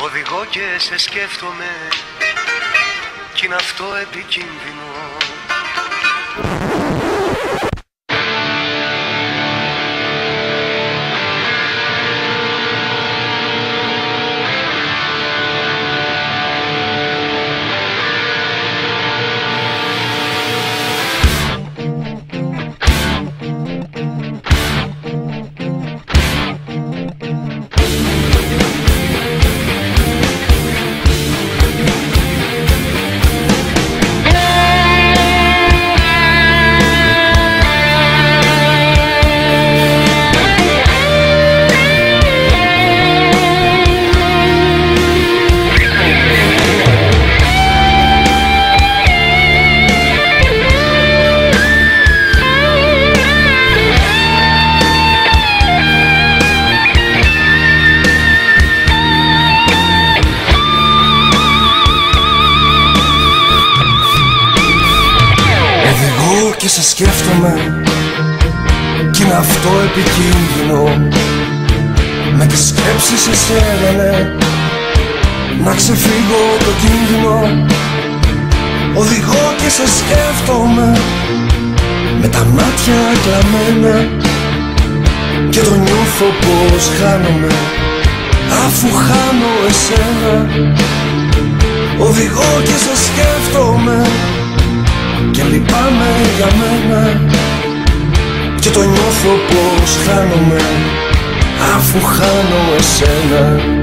Οδηγώ και σε σκέφτομαι κι είναι αυτό επικίνδυνο. Και σε σκέφτομαι κι είναι αυτό επικίνδυνο. Με τις σκέψεις εσένα, ναι, να ξεφύγω το κίνδυνο. Οδηγώ και σε σκέφτομαι με τα μάτια κλαμμένα και το νιώθω πως χάνομαι αφού χάνω εσένα. Οδηγώ και σε σκέφτομαι και λυπάμαι για μένα και το νιώθω πως χάνομαι αφού χάνω εσένα.